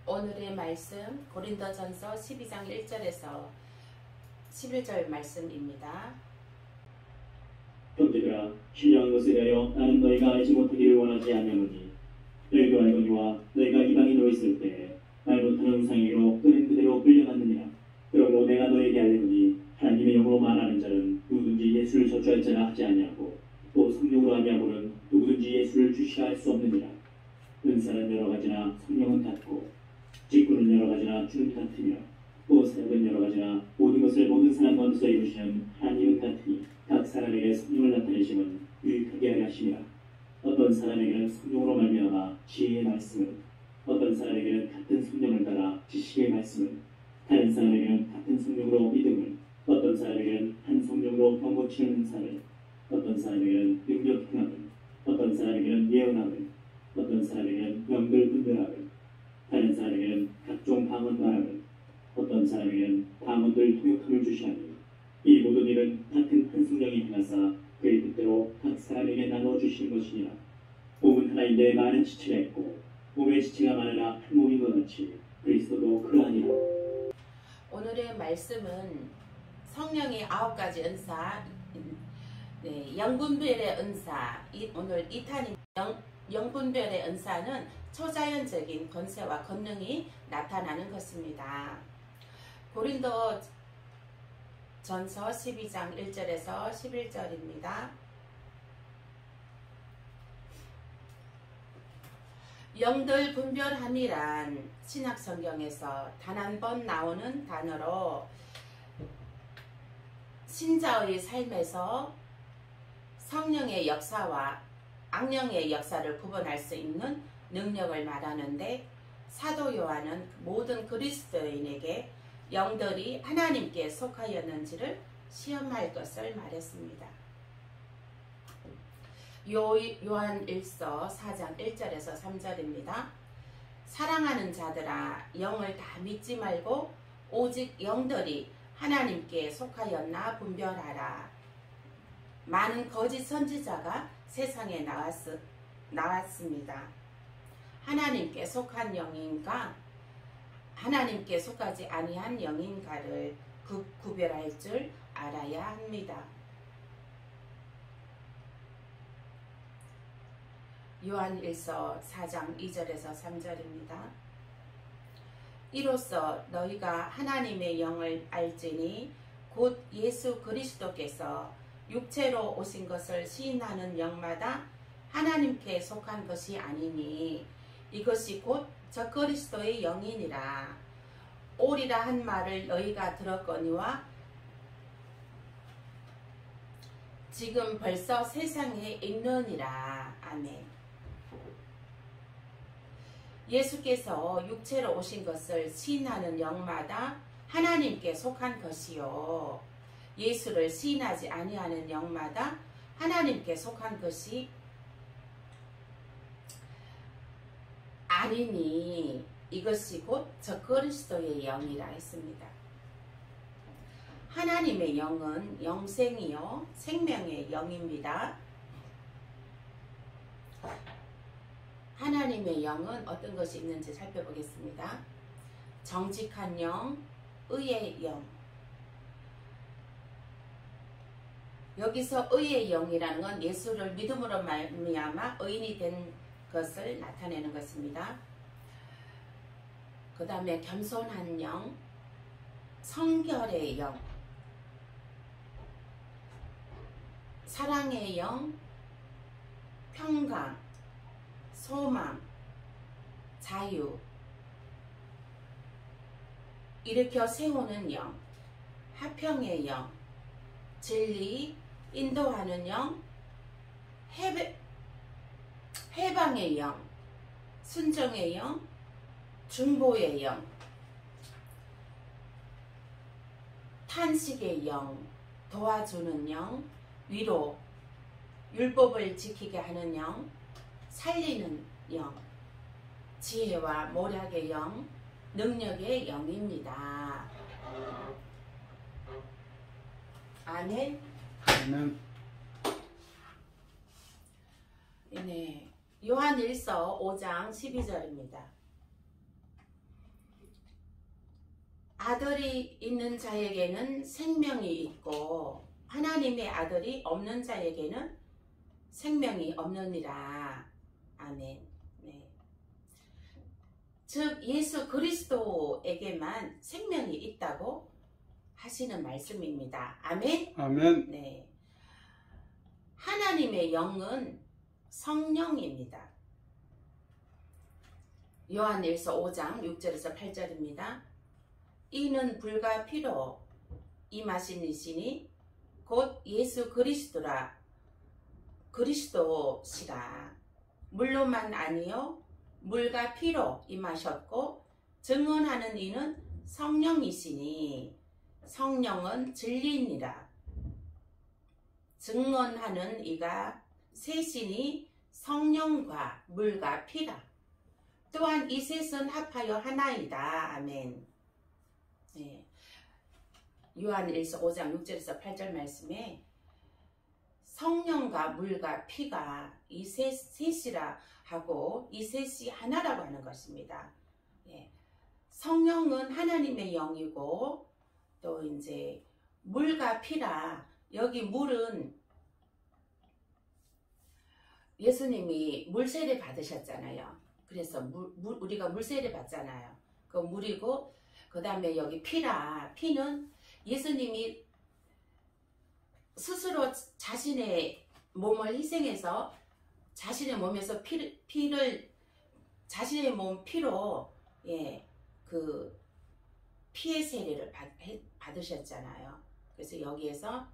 오늘의 말씀 고린도전서 12장 1절에서 11절 말씀입니다. 형제들아, 신령한 것에 대하여 나는 너희가 알지 못하기를 원하지 아니하노니 너희도 알거니와 너희가 이방인으로 있을 때 말 못하는 우상에게로 끄는 그대로 끌려갔느니라. 그러므로 내가 너희에게 알리노니 하나님의 영으로 말하는 자는 누구든지 예수를 저주할자라 하지 아니하고 또 성령으로 아니하고는 누구든지 예수를 주시라 할 수 없느니라. 은사는 여러 가지나 성령은 같고 직분은 여러 가지나 주는 같으며 또 사역은 여러 가지나 모든 것을 모든 사람 가운데서 이루시는 하나님은 같으니 각 사람에게 성령을 나타내심은 유익하게 하려 하심이라. 어떤 사람에게는 성령으로 말미암아 지혜의 말씀을, 어떤 사람에게는 같은 성령을 따라 지식의 말씀을, 다른 사람에게는 같은 성령으로 믿음을, 어떤 사람에게는 한 성령으로 병 고치는 은사를, 어떤 사람에게는 능력 행함을, 어떤 사람에게는 예언함을, 어떤 사람에게는 명들 분별함을, 다른 사람에게는 각종 방언 말함을, 어떤 사람에게는 방언들 통역함을 주시하니 이 모든 일은 같은 한 성령이 행하사 그의 뜻대로 각 사람에게 나눠 주시는 것이니라. 몸은 하나인데 많은 지체가 있고 몸의 지체가 많으나 한 몸인 것 같이 그리스도도 그러하니라. 오늘의 말씀은 성령의 9가지 은사, 영분별의 은사, 오늘 2탄인 영분별의 은사는 초자연적인 권세와 권능이 나타나는 것입니다. 고린도 전서 12장 1절에서 11절입니다. 영들 분별함이란 신약성경에서 단 한 번 나오는 단어로 신자의 삶에서 성령의 역사와 악령의 역사를 구분할 수 있는 능력을 말하는데, 사도 요한은 모든 그리스도인에게 영들이 하나님께 속하였는지를 시험할 것을 말했습니다. 요한일서 4장 1절에서 3절입니다. 사랑하는 자들아, 영을 다 믿지 말고 오직 영들이 하나님께 속하였나 분별하라. 많은 거짓 선지자가 세상에 나왔습니다. 하나님께 속한 영인가 하나님께 속하지 아니한 영인가를 구별할 줄 알아야 합니다. 요한일서 4장 2절에서 3절입니다. 이로써 너희가 하나님의 영을 알지니 곧 예수 그리스도께서 육체로 오신 것을 시인하는 영마다 하나님께 속한 것이 아니니 이것이 곧 적그리스도의 영이니라. 오리라 한 말을 너희가 들었거니와 지금 벌써 세상에 있느니라. 아멘. 예수께서 육체로 오신 것을 시인하는 영마다 하나님께 속한 것이요, 예수를 시인하지 아니하는 영마다 하나님께 속한 것이 아니니 이것이 곧 적그리스도의 영이라 했습니다. 하나님의 영은 영생이요 생명의 영입니다. 하나님의 영은 어떤 것이 있는지 살펴보겠습니다. 정직한 영, 의의 영. 여기서 의의 영이라는 건 예수를 믿음으로 말미암아 의인이 된 것을 나타내는 것입니다. 그 다음에 겸손한 영, 성결의 영, 사랑의 영, 평강, 소망, 자유, 일으켜 세우는 영, 화평의 영, 진리, 인도하는 영, 해방의 영, 순종의 영, 중보의 영, 탄식의 영, 도와주는 영, 위로, 율법을 지키게 하는 영, 살리는 영, 지혜와 모략의 영, 능력의 영입니다. 아멘. 아멘. 네, 요한일서 5장 12절입니다. 아들이 있는 자에게는 생명이 있고 하나님의 아들이 없는 자에게는 생명이 없느니라. 아멘. 네. 즉 예수 그리스도에게만 생명이 있다고 하시는 말씀입니다. 아멘. 아멘. 네. 하나님의 영은 성령입니다. 요한일서 5장 6절에서 8절입니다. 이는 불과 피로 임하신 이시니 곧 예수 그리스도시라. 물로만 아니요 물과 피로 임하셨고 증언하는 이는 성령이시니 성령은 진리니라. 증언하는 이가 셋이니 성령과 물과 피라. 또한 이 셋은 합하여 하나이다. 아멘. 네. 요한일서 5장 6절에서 8절 말씀에 성령과 물과 피가 이 셋이라 하고 이 셋이 하나라고 하는 것입니다. 예. 성령은 하나님의 영이고 또 이제 물과 피라. 여기 물은 예수님이 물세례 받으셨잖아요. 그래서 우리가 물세례 받잖아요. 그 물이고 그 다음에 여기 피라. 피는 예수님이 스스로 자신의 몸을 희생해서 자신의 몸에서 피를 자신의 몸 피로 그 피의 세례를 받으셨잖아요. 그래서 여기에서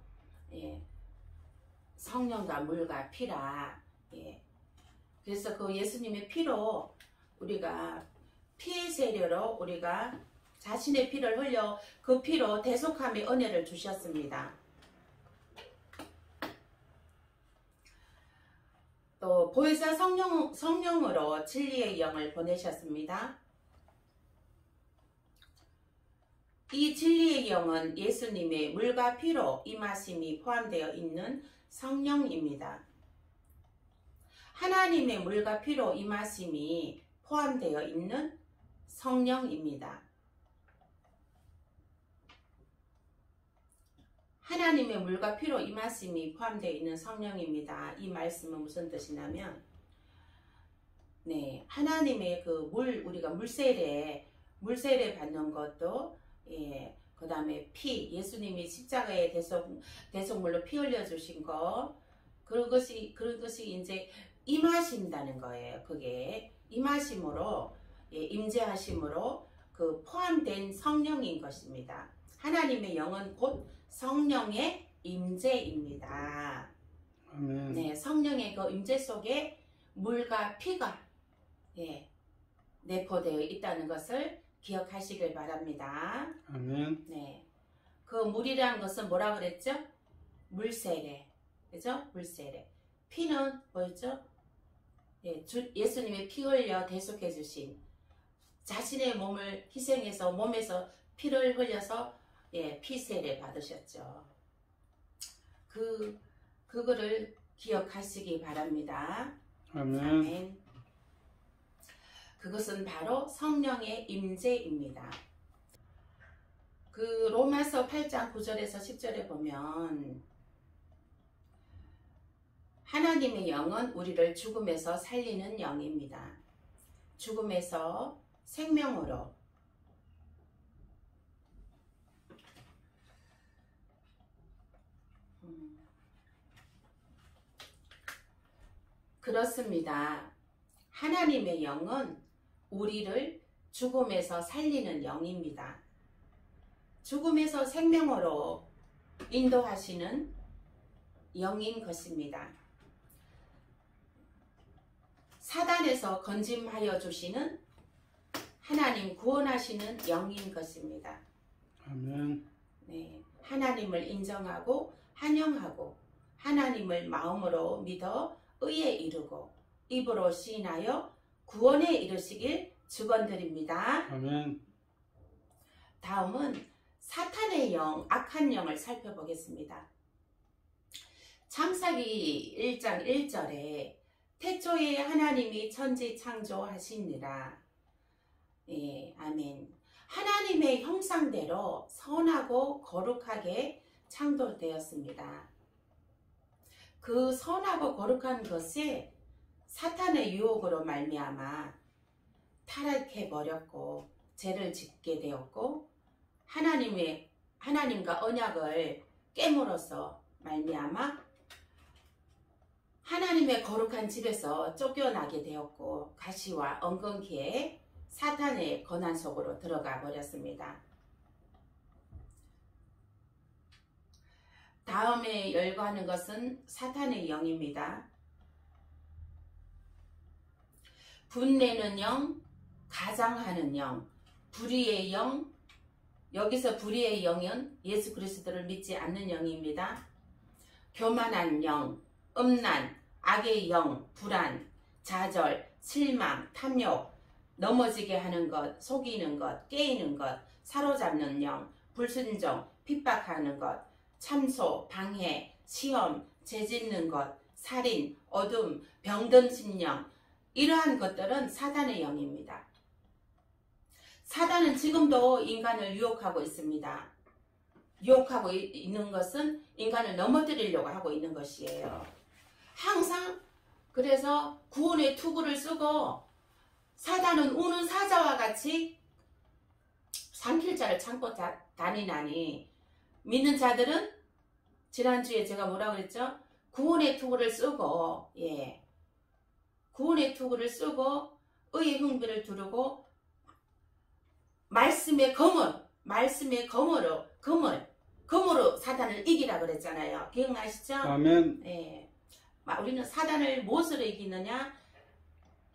성령과 물과 피라. 그래서 그 예수님의 피로 우리가 피의 세례로 우리가 자신의 피를 흘려 그 피로 대속함의 은혜를 주셨습니다. 또 보혜사 성령으로 진리의 영을 보내셨습니다. 이 진리의 영은 예수님의 물과 피로 임하심이 포함되어 있는 성령입니다. 하나님의 물과 피로 임하심이 포함되어 있는 성령입니다. 하나님의 물과 피로 임하심이 포함되어 있는 성령입니다. 이 말씀은 무슨 뜻이냐면 하나님의 그 우리가 물세례 받는 것도 그 다음에 피, 예수님이 십자가에 대속물로 피 흘려주신 거, 그것이 이제 임하신다는 거예요. 그게 임하심으로, 임재하심으로 그 포함된 성령인 것입니다. 하나님의 영은 곧 성령의 임재입니다. 아멘. 네, 성령의 그 임재 속에 물과 피가 내포되어 있다는 것을 기억하시길 바랍니다. 아멘. 네, 그 물이라는 것은 뭐라 그랬죠? 물세례, 그죠? 물세례. 피는 뭐였죠? 예수님의 피 흘려 대속해 주신 자신의 몸을 희생해서 몸에서 피를 흘려서 피세례 받으셨죠. 그거를 기억하시기 바랍니다. 아멘. 아멘. 그것은 바로 성령의 임재입니다. 그 로마서 8장 9절에서 10절에 보면 하나님의 영은 우리를 죽음에서 살리는 영입니다. 죽음에서 생명으로 그렇습니다. 하나님의 영은 우리를 죽음에서 살리는 영입니다. 죽음에서 생명으로 인도하시는 영인 것입니다. 사단에서 건짐하여 주시는 하나님 구원하시는 영인 것입니다. 아멘. 네, 하나님을 인정하고 환영하고 하나님을 마음으로 믿어 의에 이르고 입으로 시인하여 구원에 이르시길 축원드립니다. 아멘. 다음은 사탄의 영, 악한 영을 살펴보겠습니다. 창세기 1장 1절에 태초에 하나님이 천지 창조하시니라. 아멘. 하나님의 형상대로 선하고 거룩하게 창조되었습니다. 그 선하고 거룩한 것이 사탄의 유혹으로 말미암아 타락해 버렸고 죄를 짓게 되었고 하나님과 언약을 깨물어서 말미암아 하나님의 거룩한 집에서 쫓겨나게 되었고 가시와 엉겅퀴에 사탄의 권한 속으로 들어가 버렸습니다. 다음에 열거하는 것은 사탄의 영입니다. 분내는 영, 가장하는 영, 불의의 영. 여기서 불의의 영은 예수 그리스도를 믿지 않는 영입니다. 교만한 영, 음란, 악의 영, 불안, 좌절, 실망, 탐욕, 넘어지게 하는 것, 속이는 것, 깨이는 것, 사로잡는 영, 불순종, 핍박하는 것, 참소, 방해, 시험, 죄짓는 것, 살인, 어둠, 병든 심령, 이러한 것들은 사단의 영입니다. 사단은 지금도 인간을 유혹하고 있습니다. 유혹하고 있는 것은 인간을 넘어뜨리려고 하고 있는 것이에요. 항상 그래서 구원의 투구를 쓰고 사단은 우는 사자와 같이 삼킬자를 참고 다니나니 믿는 자들은 지난주에 제가 뭐라고 그랬죠? 구원의 투구를 쓰고 구원의 투구를 쓰고 의의 흥비를 두르고 말씀의 검으로 사단을 이기라 그랬잖아요. 기억나시죠? 아멘. 예. 우리는 사단을 무엇으로 이기느냐?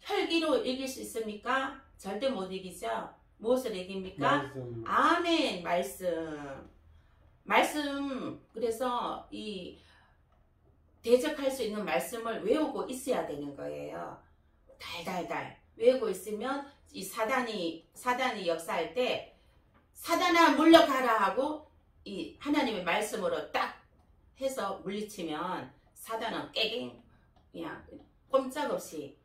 혈기로 이길 수 있습니까? 절대 못 이기죠. 무엇으로 이깁니까? 말씀. 아멘. 말씀. 그래서 이 대적할 수 있는 말씀을 외우고 있어야 되는 거예요. 달달달 외우고 있으면 이 사단이 역사할 때 사단아 물러가라 하고 이 하나님의 말씀으로 딱 해서 물리치면 사단은 깨갱 그냥 꼼짝없이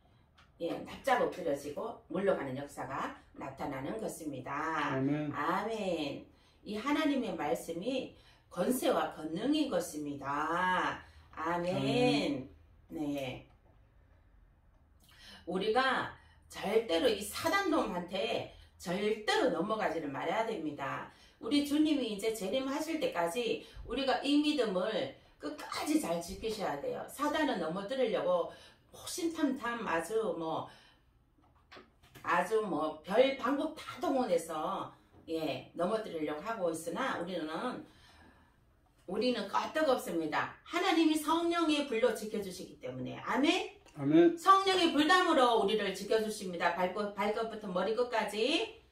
납작 엎드려지고 물러가는 역사가 나타나는 것입니다. 아멘. 아멘. 이 하나님의 말씀이 권세와 권능인 것입니다. 아멘. 네. 우리가 절대로 이 사단놈한테 절대로 넘어가지를 말아야 됩니다. 우리 주님이 이제 재림하실 때까지 우리가 이 믿음을 끝까지 잘 지키셔야 돼요. 사단은 넘어뜨리려고 호신탐탐 아주 뭐 별 방법 다 동원해서 넘어뜨리려고 하고 있으나 우리는 끄떡없습니다. 하나님이 성령의 불로 지켜주시기 때문에 아멘. 아멘. 성령의 불담으로 우리를 지켜주십니다. 발끝부터 머리끝까지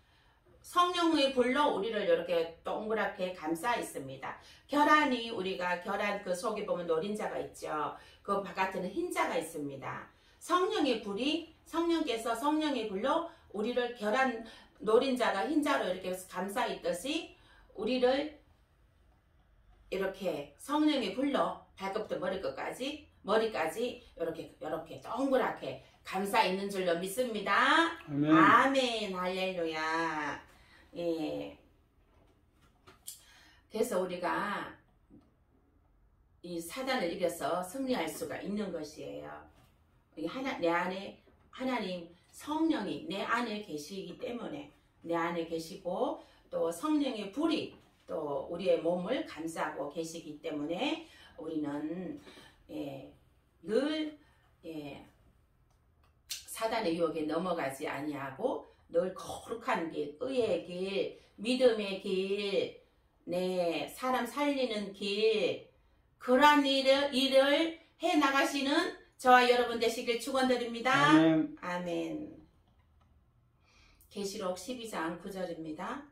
성령의 불로 우리를 이렇게 동그랗게 감싸 있습니다. 결안이 우리가 결안 그 속에 보면 노린자가 있죠. 그 바깥에는 흰자가 있습니다. 성령께서 성령의 불로 우리를 결안 노린자가 흰자로 이렇게 감싸 있듯이 우리를 이렇게 성령의 불로 발끝부터 머리까지 이렇게 동그랗게 감싸 있는 줄로 믿습니다. 아멘. 아멘. 할렐루야. 그래서 우리가 이 사단을 이겨서 승리할 수가 있는 것이에요. 내 안에 하나님 성령이 내 안에 계시기 때문에 내 안에 계시고 또 성령의 불이 또 우리의 몸을 감싸고 계시기 때문에 우리는 늘 사단의 유혹에 넘어가지 아니하고 늘 거룩한 길, 의의 길, 믿음의 길, 사람 살리는 길, 그러한 일을 해 나가시는 저와 여러분 되시길 축원드립니다. 아멘. 아멘. 계시록 12장 9절입니다.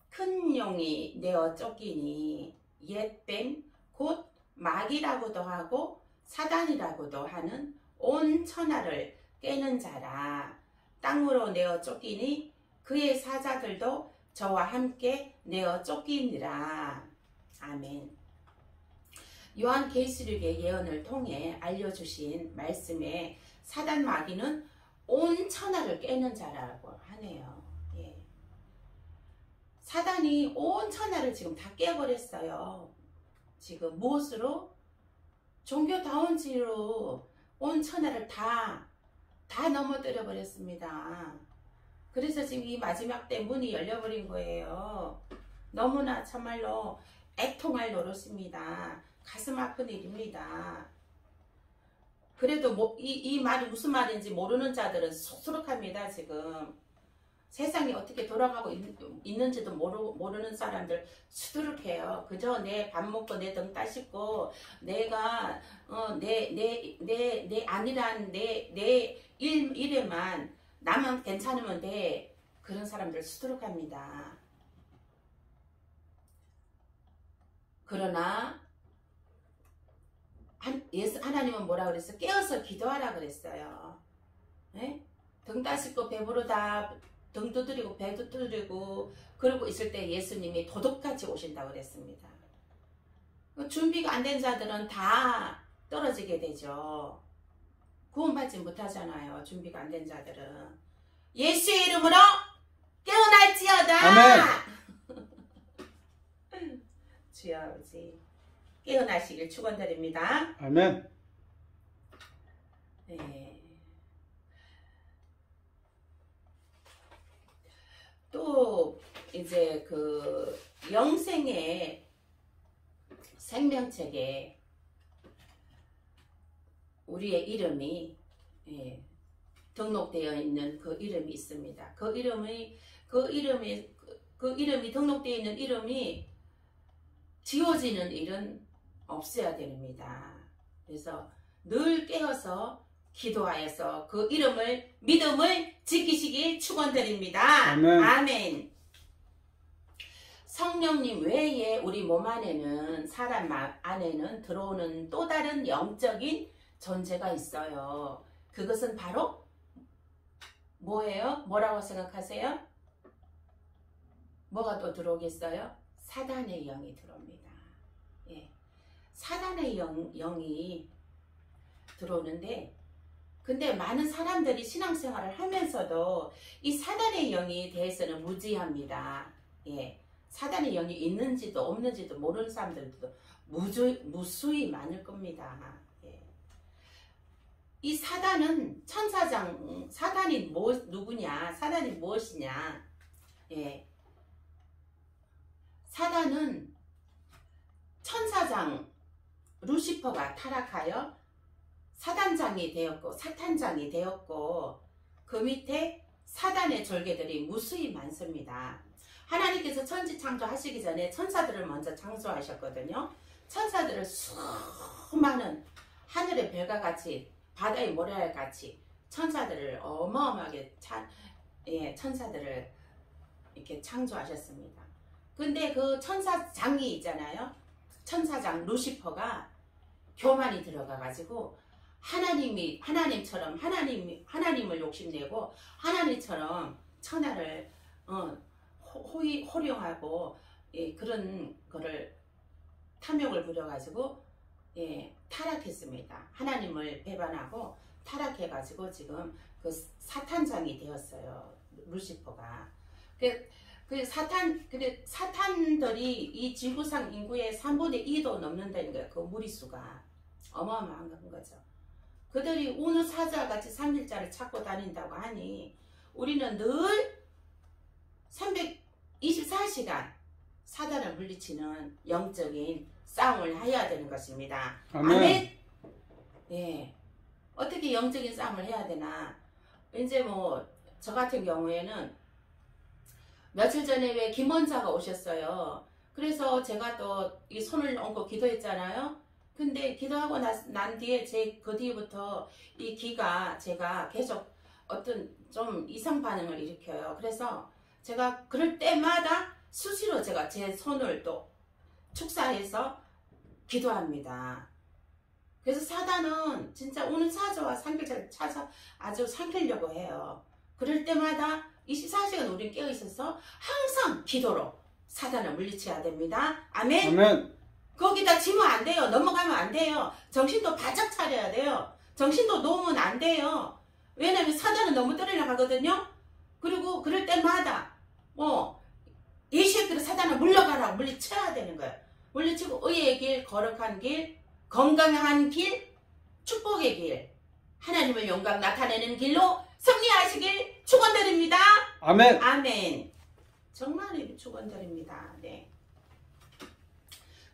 큰 용이 내어 쫓기니 옛뱀 곧 마귀라고도 하고 사단이라고도 하는 온 천하를 깨는 자라. 땅으로 내어 쫓기니 그의 사자들도 저와 함께 내어 쫓기니라. 아멘. 요한 계시록의 예언을 통해 알려주신 말씀에 사단 마귀는 온 천하를 깨는 자라고 하네요. 사단이 온 천하를 지금 다 깨버렸어요. 지금 무엇으로? 종교다운지로 온 천하를 다 넘어뜨려 버렸습니다. 그래서 지금 이 마지막 때 문이 열려버린 거예요. 너무나 참말로 애통할 노릇입니다. 가슴 아픈 일입니다. 그래도 이 말이 무슨 말인지 모르는 자들은 쑥스룩합니다. 지금 세상이 어떻게 돌아가고 있는지도 모르는 사람들 수두룩해요. 그저 내 밥 먹고 내 등 따숩고 내가 내 아니란 내 일에만 나만 괜찮으면 돼. 그런 사람들 수두룩합니다. 그러나 하나님은 뭐라 그랬어요? 깨어서 기도하라 그랬어요. 네? 등 따숩고 배부르다 등 두드리고 배 두드리고 그러고 있을 때 예수님이 도둑같이 오신다고 그랬습니다. 준비가 안 된 자들은 다 떨어지게 되죠. 구원받지 못하잖아요. 준비가 안 된 자들은. 예수의 이름으로 깨어날지어다. 아멘. 주여 아버지 깨어나시길 축원드립니다. 아멘. 네. 또 이제 그 영생의 생명책에 우리의 이름이 등록되어 있는 그 이름이 있습니다. 그 이름이 등록되어 있는 이름이 지워지는 일은 없어야 됩니다. 그래서 늘 깨어서 기도하여서 그 믿음을 지키시길 축원드립니다. 아멘. 아멘. 성령님 외에 우리 몸 안에는 사람 안에는 들어오는 또 다른 영적인 존재가 있어요. 그것은 바로 뭐예요? 뭐라고 생각하세요? 뭐가 또 들어오겠어요? 사단의 영이 들어옵니다. 예. 사단의 영이 들어오는데 근데 많은 사람들이 신앙생활을 하면서도 이 사단의 영에 대해서는 무지합니다. 예. 사단의 영이 있는지도 없는지도 모르는 사람들도 무수히 많을 겁니다. 예. 이 사단은 사단이 누구냐? 사단이 무엇이냐? 예. 사단은 천사장 루시퍼가 타락하여 사단장이 되었고 사탄장이 되었고 그 밑에 사단의 졸개들이 무수히 많습니다. 하나님께서 천지 창조하시기 전에 천사들을 먼저 창조하셨거든요. 천사들을 수많은 하늘의 별과 같이 바다의 모래알 같이 천사들을 어마어마하게 천사들을 이렇게 창조하셨습니다. 근데 그 천사장이 있잖아요. 천사장 루시퍼가 교만이 들어가가지고 하나님을 욕심내고 하나님처럼 천하를 호령하고 그런 거를 탐욕을 부려가지고 타락했습니다. 하나님을 배반하고 타락해가지고 지금 그 사탄장이 되었어요. 루시퍼가. 사탄들이 이 지구상 인구의 3분의 2도 넘는다는 거예요. 그 무리수가 어마어마한 거죠. 그들이 우는 사자와 같이 삼일자를 찾고 다닌다고 하니 우리는 늘 324시간 사단을 물리치는 영적인 싸움을 해야 되는 것입니다. 아멘. 예. 어떻게 영적인 싸움을 해야 되나? 이제 저 같은 경우에는 며칠 전에 왜 김원자가 오셨어요. 그래서 제가 또 이 손을 얹고 기도했잖아요. 근데 기도하고 난 뒤에 그 뒤부터 이 기가 제가 계속 어떤 좀 이상 반응을 일으켜요. 그래서 제가 그럴 때마다 수시로 제가 제 손을 또 축사해서 기도합니다. 그래서 사단은 진짜 오는 사자와 삼킬자를 찾아 아주 삼키려고 해요. 그럴 때마다 24시간 우린 깨어있어서 항상 기도로 사단을 물리쳐야 됩니다. 아멘. 아멘. 거기다 지면 안 돼요. 넘어가면 안 돼요. 정신도 바짝 차려야 돼요. 정신도 놓으면 안 돼요. 왜냐면 사단은 너무 떨어져 가거든요. 그리고 그럴 때마다 예수의 사단아 물러가라고 물리쳐야 되는 거예요. 물리치고 의의 길, 거룩한 길, 건강한 길, 축복의 길, 하나님의 영광 나타내는 길로 승리하시길 축원드립니다. 아멘. 아멘. 정말 축원드립니다. 네.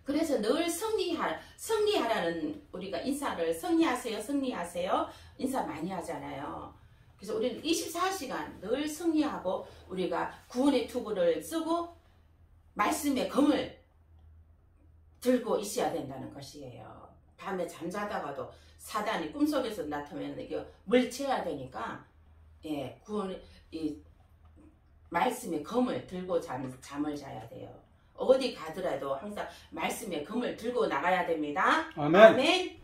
그래서 늘 승리하라는 우리가 인사를 승리하세요 인사 많이 하잖아요. 그래서 우리는 24시간 늘 승리하고 우리가 구원의 투구를 쓰고 말씀의 검을 들고 있어야 된다는 것이에요. 밤에 잠자다가도 사단이 꿈속에서 나타나면 이게 물리쳐야 되니까 예, 이 말씀의 검을 들고 잠을 자야 돼요. 어디 가더라도 항상 말씀의 검을 들고 나가야 됩니다. 아멘. 아멘.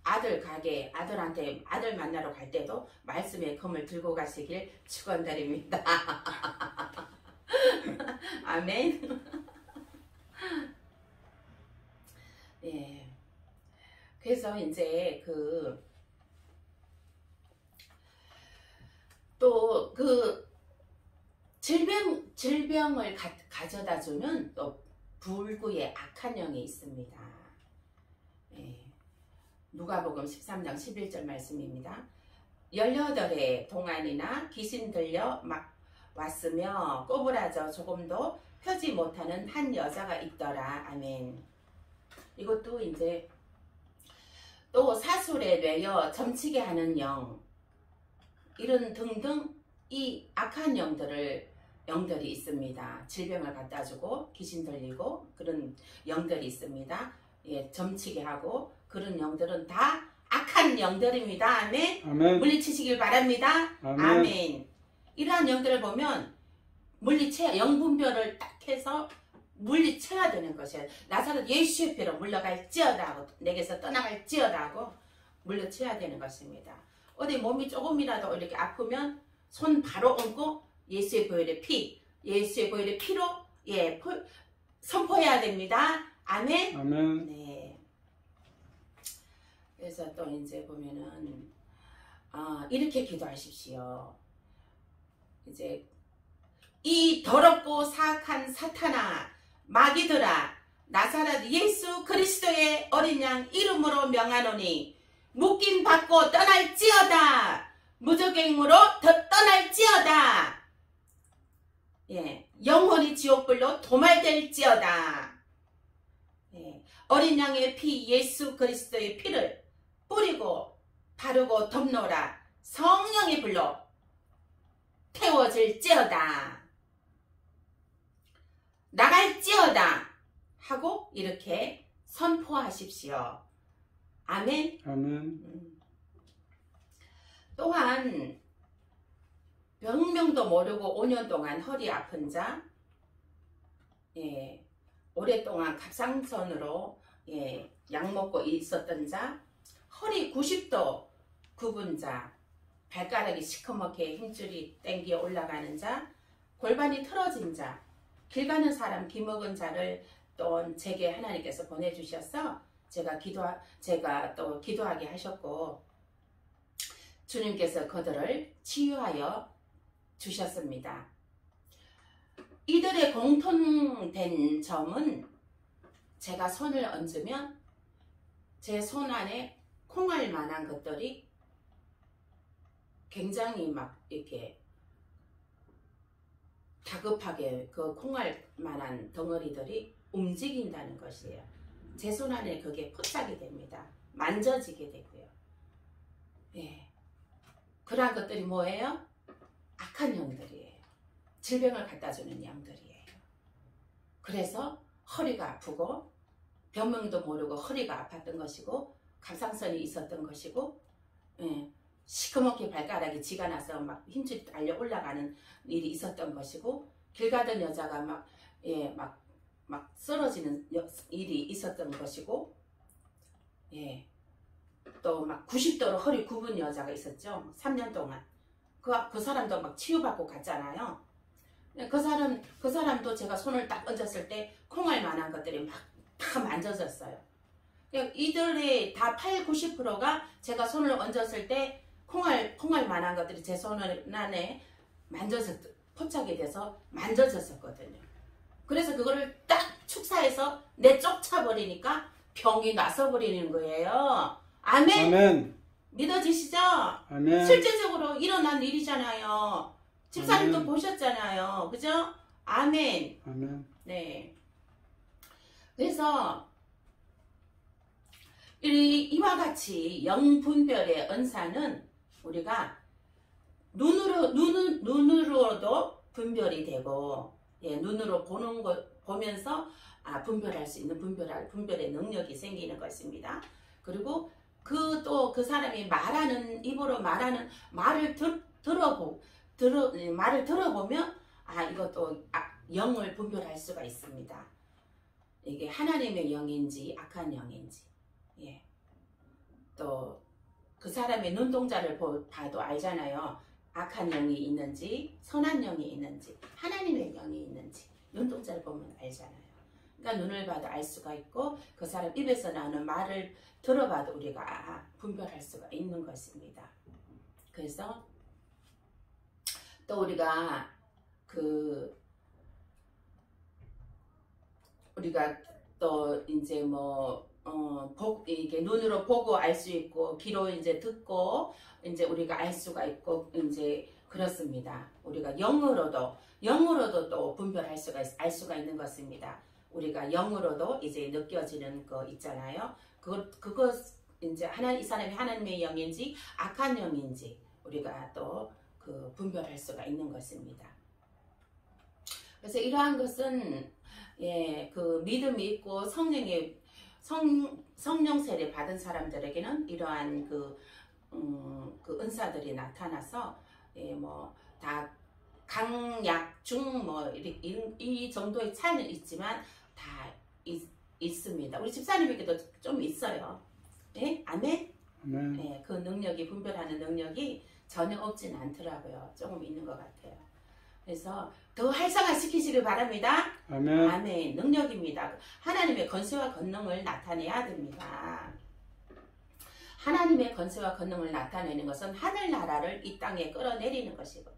아들한테 아들 만나러 갈 때도 말씀의 검을 들고 가시길 축원드립니다. 아멘. 예. 그래서 이제 또 질병을 가져다주는 또 불구의 악한 영이 있습니다. 예. 누가복음 13장 11절 말씀입니다. 18해 동안이나 귀신 들려 막 왔으며 꼬부라져 조금도 펴지 못하는 한 여자가 있더라. 아멘. 이것도 이제 또 사술에 뇌여 점치게 하는 영, 이런 등등 이 악한 영들이 있습니다. 질병을 갖다 주고 귀신 들리고 그런 영들이 있습니다. 예, 점치게 하고 그런 영들은 다 악한 영들입니다. 아멘. 아멘. 물리치시길 바랍니다. 아멘. 아멘. 이러한 영들을 보면 영분별을 딱 해서 물리쳐야 되는 것이에요. 나사렛 예수의 피로 물러갈지어다 하고 내게서 떠나갈지어다 하고 물리쳐야 되는 것입니다. 어디 몸이 조금이라도 이렇게 아프면 손 바로 얹고 예수의 보혈의 피로 예, 선포해야 됩니다. 아멘. 아멘. 네. 그래서 또 이제 보면은 이렇게 기도하십시오. 이제 이 더럽고 사악한 사탄아, 마귀들아, 나사렛 예수 그리스도의 어린 양 이름으로 명하노니 묶임 받고 떠날지어다. 무적행으로 떠날지어다. 예, 영원히 지옥불로 도말될지어다. 예, 어린 양의 피 예수 그리스도의 피를 뿌리고 바르고 덮노라. 성령의 불로 태워질지어다. 나갈지어다 하고 이렇게 선포하십시오. 아멘. 아멘. 또한 병명도 모르고 5년 동안 허리 아픈 자, 예, 오랫동안 갑상선으로 예, 약 먹고 있었던 자, 허리 90도 굽은 자, 발가락이 시커멓게 힘줄이 땡겨 올라가는 자, 골반이 틀어진 자, 길 가는 사람 기먹은 자를 또 제게 하나님께서 보내주셔서 제가 또 기도하게 하셨고 주님께서 그들을 치유하여 주셨습니다. 이들의 공통된 점은 제가 손을 얹으면 제 손 안에 콩알 만한 것들이 굉장히 막 이렇게 다급하게 그 콩알 만한 덩어리들이 움직인다는 것이에요. 제 손 안에 그게 포착이 됩니다. 만져지게 되고요. 예. 그러한 것들이 뭐예요? 악한 영들이에요. 질병을 갖다주는 영들이에요. 그래서 허리가 아프고 병명도 모르고 허리가 아팠던 것이고 갑상선이 있었던 것이고 예. 시커멓게 발가락이 지가 나서 막 힘줄이 달려 올라가는 일이 있었던 것이고 길 가던 여자가 막 쓰러지는 일이 있었던 것이고 예. 또 막 90도로 허리 굽은 여자가 있었죠. 3년 동안 그 사람도 막 치유받고 갔잖아요. 그 사람도 제가 손을 딱 얹었을 때 콩알 만한 것들이 막 다 만져졌어요. 이들의 다 80~90%가 제가 손을 얹었을 때 콩알 만한 것들이 제 손 안에 포착이 돼서 만져졌었거든요. 그래서 그거를 딱 축사해서 내쫓아버리니까 병이 나서버리는 거예요. 아멘. 아멘. 믿어지시죠? 아멘. 실제적으로 일어난 일이잖아요. 집사님도 아멘. 보셨잖아요. 그죠? 아멘. 아멘. 네. 그래서 이와 같이 영분별의 은사는 우리가 눈으로도 분별이 되고, 예, 눈으로 보는 거 보면서 분별할 수 있는 분별의 능력이 생기는 것입니다. 그리고 그 사람이 입으로 말하는 말을 말을 들어보면 이것도 영을 분별할 수가 있습니다. 이게 하나님의 영인지 악한 영인지, 예. 또 그 사람의 눈동자를 봐도 알잖아요. 악한 영이 있는지 선한 영이 있는지 하나님의 영이 있는지 눈동자를 보면 알잖아요. 그러니까 눈을 봐도 알 수가 있고 그 사람 입에서 나오는 말을 들어봐도 우리가 분별할 수가 있는 것입니다. 그래서 또 우리가 또 이제 이게 눈으로 보고 알 수 있고 귀로 이제 듣고 이제 우리가 알 수가 있고 이제 그렇습니다. 우리가 영으로도 또 분별할 알 수가 있는 것입니다. 우리가 영으로도 이제 느껴지는 거 있잖아요. 그거 이제 이 사람이 하나님의 영인지 악한 영인지 우리가 또 분별할 수가 있는 것입니다. 그래서 이러한 것은 믿음이 있고 성령 세례 받은 사람들에게는 이러한 은사들이 나타나서 다 강약 중 이 정도의 차이는 있지만 다 있습니다. 우리 집사님에게도 좀 있어요. 네? 아멘? 아멘. 네, 그 능력이 분별하는 능력이 전혀 없진 않더라고요. 조금 있는 것 같아요. 그래서 더 활성화시키시길 바랍니다. 아멘. 아멘. 능력입니다. 하나님의 권세와 권능을 나타내야 됩니다. 하나님의 권세와 권능을 나타내는 것은 하늘나라를 이 땅에 끌어내리는 것이거든요.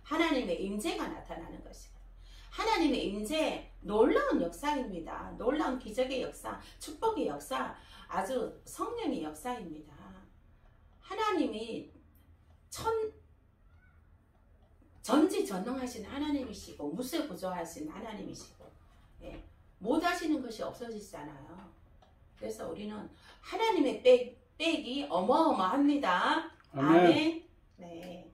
하나님의 임재가 나타나는 것이거든요. 하나님의 임재, 놀라운 역사입니다. 놀라운 기적의 역사, 축복의 역사, 아주 성령의 역사입니다. 하나님이 전지전능하신 하나님이시고 무쇠부조하신 하나님이시고, 예, 못하시는 것이 없어지잖아요. 그래서 우리는 하나님의 백이 어마어마합니다. 아멘. 네,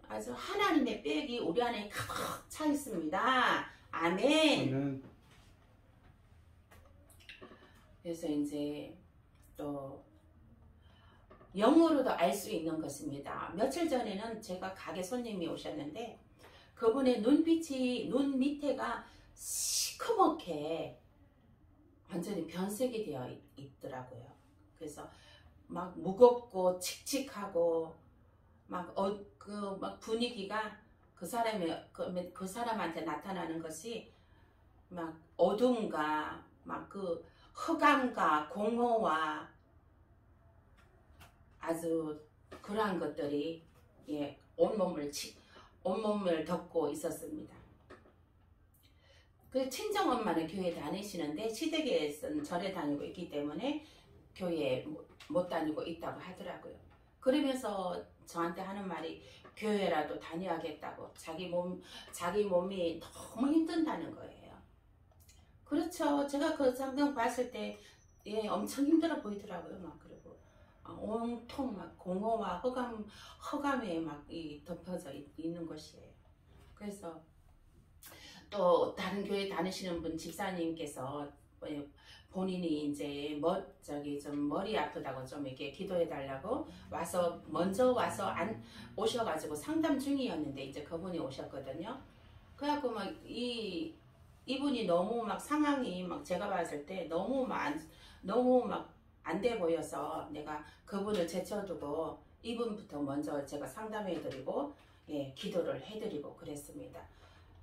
아주 하나님의 백이 우리 안에 가득 차 있습니다. 아멘. 아멘. 그래서 이제 또 영으로도 알 수 있는 것입니다. 며칠 전에는 제가 가게 손님이 오셨는데 그분의 눈 밑에가 시커멓게 완전히 변색이 되어 있더라고요. 그래서 막 무겁고 칙칙하고 막 분위기가 그 사람한테 나타나는 것이 막 어둠과 막 흑암과 공허와 아주 그러한 것들이 온몸을 덮고 있었습니다. 그 친정엄마는 교회 다니시는데 시댁에서는 절에 다니고 있기 때문에 교회에 못 다니고 있다고 하더라고요. 그러면서 저한테 하는 말이 교회라도 다녀야겠다고, 자기 몸이 너무 힘든다는 거예요. 그렇죠. 제가 그 장면 봤을 때 엄청 힘들어 보이더라고요. 막 그리고 온통 막 공허와 흑암에 막 덮여져 있는 것이에요. 그래서 또 다른 교회 다니시는 분 집사님께서 본인이 이제 좀 머리 아프다고 좀 이렇게 기도해 달라고 먼저 와서 오셔가지고 상담 중이었는데 이제 그분이 오셨거든요. 그래갖고 막 이분이 너무 막 상황이 막 제가 봤을 때 너무 막 안 돼 보여서 내가 그분을 제쳐두고 이분부터 먼저 제가 상담해드리고 기도를 해드리고 그랬습니다.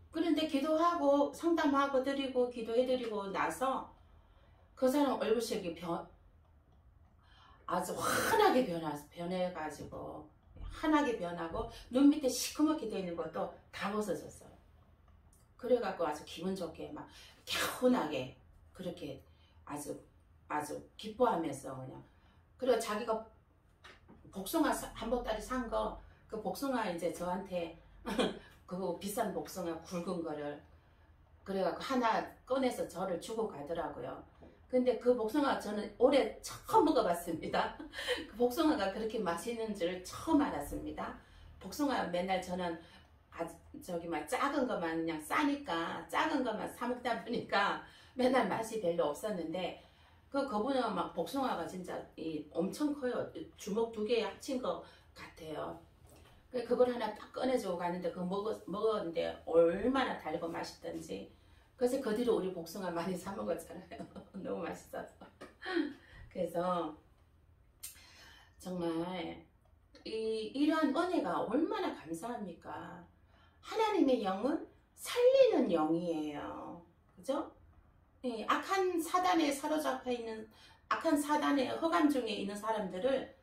그런데 기도하고 상담하고 드리고 기도해드리고 나서 그 사람 얼굴색이 아주 환하게 변해가지고 환하게 변하고 눈 밑에 시커멓게 되어 있는 것도 다 벗어졌어요. 그래갖고 아주 기분 좋게 막 개운하게 그렇게 아주 기뻐하면서 그냥. 그리고 자기가 복숭아 한 보따리 산 거, 그 복숭아 이제 저한테 그 비싼 복숭아 굵은 거를 그래갖고 하나 꺼내서 저를 주고 가더라고요. 근데 그 복숭아 저는 올해 처음 먹어봤습니다. 그 복숭아가 그렇게 맛있는 줄 처음 알았습니다. 복숭아 맨날 저는 저기 막 작은 것만 그냥 싸니까 작은 것만 사 먹다 보니까 맨날 맛이 별로 없었는데 그분은 막 복숭아가 진짜 엄청 커요. 주먹 2개 합친 것 같아요. 그걸 하나 딱 꺼내주고 가는데 그거 먹었는데 얼마나 달고 맛있던지. 그래서 그 뒤로 우리 복숭아 많이 사 먹었잖아요. 너무 맛있어서. 그래서 정말 이러한 은혜가 얼마나 감사합니까? 하나님의 영은 살리는 영이에요. 그죠? 악한 사단에 사로잡혀 있는, 악한 사단의 허감 중에 있는 사람들을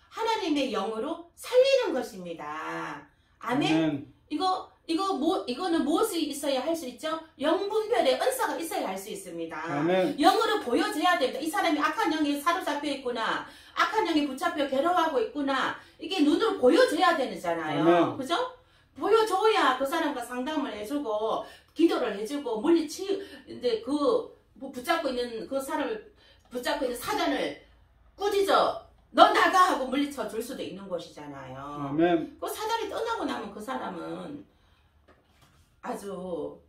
하나님의 영으로 살리는 것입니다. 아멘. 이거는 무엇이 있어야 할 수 있죠? 영분별의 은사가 있어야 할 수 있습니다. 아멘. 영으로 보여져야 됩니다. 이 사람이 악한 영에 사로잡혀 있구나, 악한 영에 붙잡혀 괴로워하고 있구나, 이게 눈으로 보여져야 되잖아요. 아멘. 그죠? 보여줘야 그 사람과 상담을 해주고 기도를 해주고 이제 붙잡고 있는 그 사람을 붙잡고 있는 사단을 꾸짖어 너 나가 하고 물리쳐 줄 수도 있는 것이잖아요. 아멘. 그 사단이 떠나고 나면 그 사람은 아주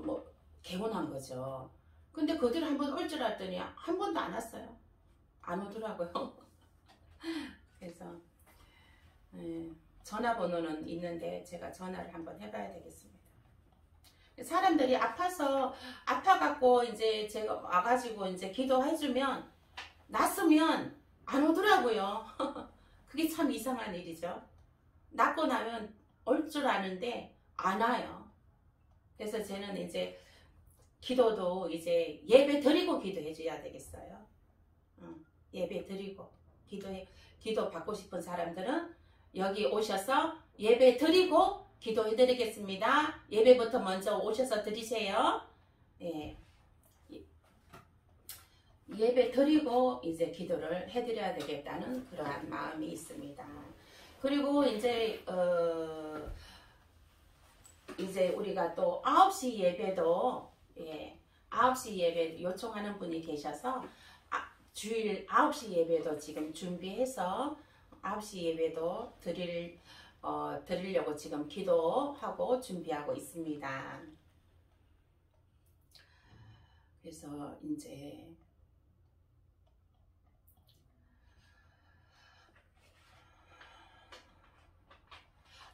뭐 개운한 거죠. 근데 그들 한번 올 줄 알았더니 한 번도 안 왔어요. 안 오더라고요. 그래서 전화번호는 있는데 제가 전화를 한번 해봐야 되겠습니다. 사람들이 아파갖고 이제 제가 와가지고 이제 기도해주면 낫으면 안 오더라고요. 그게 참 이상한 일이죠. 낫고 나면 올 줄 아는데 안 와요. 그래서 저는 이제 기도도 이제 예배 드리고 기도해 줘야 되겠어요. 예배 드리고 기도 받고 싶은 사람들은 여기 오셔서 예배 드리고 기도해 드리겠습니다. 예배부터 먼저 오셔서 드리세요. 예. 예배 드리고 이제 기도를 해드려야 되겠다는 그러한 마음이 있습니다. 그리고 이제 우리가 또 9시 예배도 9시 예배 요청하는 분이 계셔서 주일 9시 예배도 지금 준비해서 9시 예배도 드리려고 지금 기도하고 준비하고 있습니다. 그래서 이제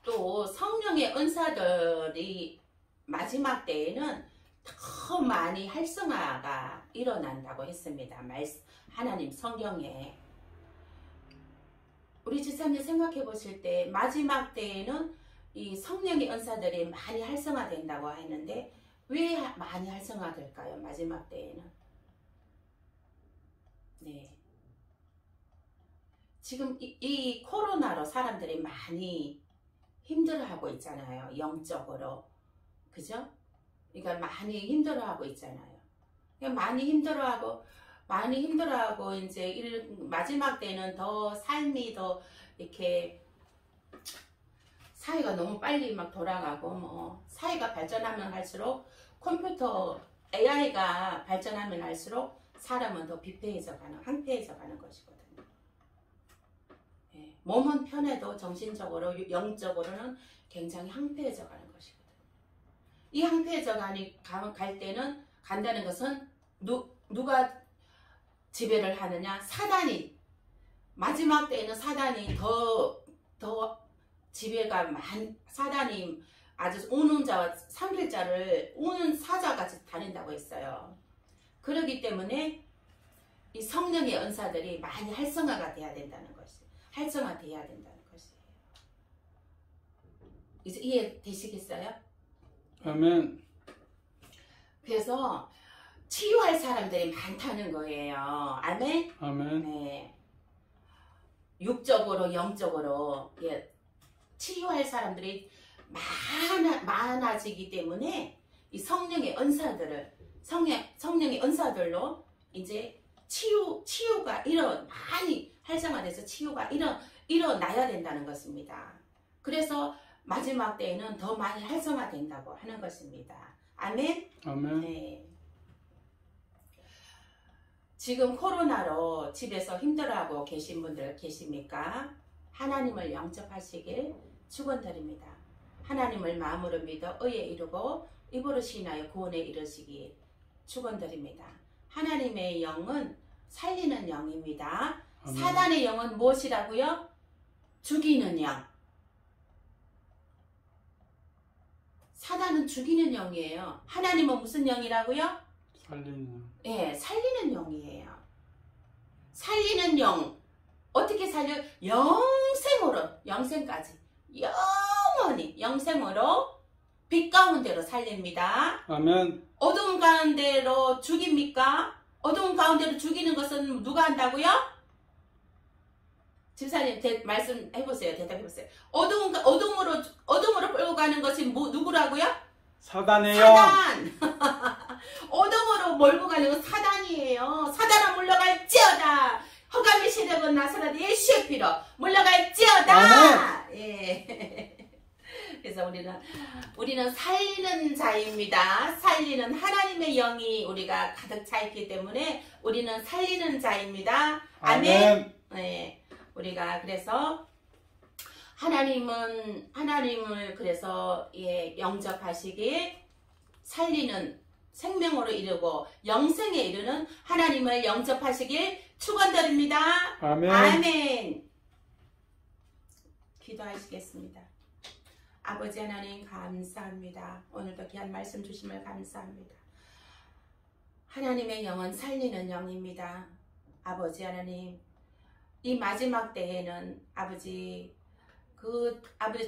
또 성령의 은사들이 마지막 때에는 더 많이 활성화가 일어난다고 했습니다. 하나님 성경에. 우리 지사님 생각해 보실 때 마지막 때에는 이 성령의 은사들이 많이 활성화된다고 했는데 왜 많이 활성화될까요? 마지막 때에는. 네. 지금 이 코로나로 사람들이 많이 힘들어하고 있잖아요. 영적으로. 그죠? 그러니까 많이 힘들어하고 있잖아요. 많이 힘들어하고 이제 마지막 때는 더 삶이 더 이렇게 사회가 너무 빨리 막 돌아가고 뭐 사회가 발전하면 할수록 컴퓨터 AI가 발전하면 할수록 사람은 더 비폐해져 가는, 황폐해져 가는 것이거든요. 예, 몸은 편해도 정신적으로 영적으로는 굉장히 황폐해져 가는 것이거든요. 이 황폐해져 갈 때는 간다는 것은 누가 지배를 하느냐? 사단이. 마지막 때에는 사단이 더 지배가 사단이 아주 오는 자와 삼킬 자를 오는 사자같이 다닌다고 했어요. 그렇기 때문에 이 성령의 은사들이 많이 활성화가 돼야 된다는 것이, 활성화돼야 된다는 것이에요. 이제 이해되시겠어요? 아멘. 그래서 치유할 사람들이 많다는 거예요. 아멘? 아멘. 네. 육적으로 영적으로 치유할 사람들이 많아지기 때문에 이 성령의 은사들을 성령의 은사들로 이제 치유가 많이 활성화돼서 치유가 일어나야 된다는 것입니다. 그래서 마지막 때에는 더 많이 활성화된다고 하는 것입니다. 아멘. 아멘. 네. 지금 코로나로 집에서 힘들어하고 계신 분들 계십니까? 하나님을 영접하시길 축원드립니다. 하나님을 마음으로 믿어 의에 이르고 입으로 신하여 구원에 이르시기 축원드립니다. 하나님의 영은 살리는 영입니다. 아멘. 사단의 영은 무엇이라고요? 죽이는 영. 사단은 죽이는 영이에요. 하나님은 무슨 영이라고요? 살리는 영. 예, 살리는 영이에요. 살리는 영. 어떻게 살려? 영생으로, 영생까지. 영원히, 영생으로 빛 가운데로 살립니다. 아멘. 어둠 가운데로 죽입니까? 어둠 가운데로 죽이는 것은 누가 한다고요? 집사님 말씀해보세요. 대답해보세요. 어둠으로 끌고 가는 것이 누구라고요? 사단이에요. 사단. 어둠으로 몰고 가는 건 사단이에요. 사단아 물러갈지어다. 흑암의 세력은 나사렛 예수의 피로 물러갈지어다. 예. 그래서 우리는 살리는 자입니다. 살리는 하나님의 영이 우리가 가득 차 있기 때문에 우리는 살리는 자입니다. 아멘. 네. 우리가 그래서 하나님을 그래서 영접하시길 살리는 생명으로 이르고 영생에 이르는 하나님을 영접하시길 축원드립니다. 아멘. 아멘. 기도하시겠습니다. 아버지 하나님 감사합니다. 오늘도 귀한 말씀 주심을 감사합니다. 하나님의 영은 살리는 영입니다. 아버지 하나님, 이 마지막 때에는 아버지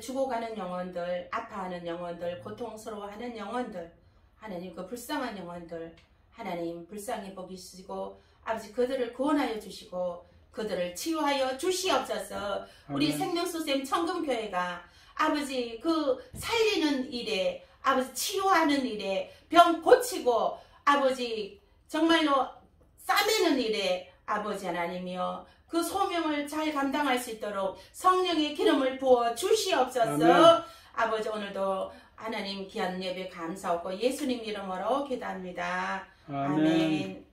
죽어가는 영혼들, 아파하는 영혼들, 고통스러워하는 영혼들, 하나님 그 불쌍한 영혼들, 하나님 불쌍히 보시고 아버지 그들을 구원하여 주시고 그들을 치유하여 주시옵소서. 우리 생명수샘 청금교회가 아버지 그 살리는 일에, 아버지 치유하는 일에, 병 고치고 아버지 정말로 싸매는 일에 아버지 하나님이여 그 소명을 잘 감당할 수 있도록 성령의 기름을 부어 주시옵소서. 아멘. 아버지 오늘도 하나님 귀한 예배 감사하고 예수님 이름으로 기도합니다. 아멘. 아멘.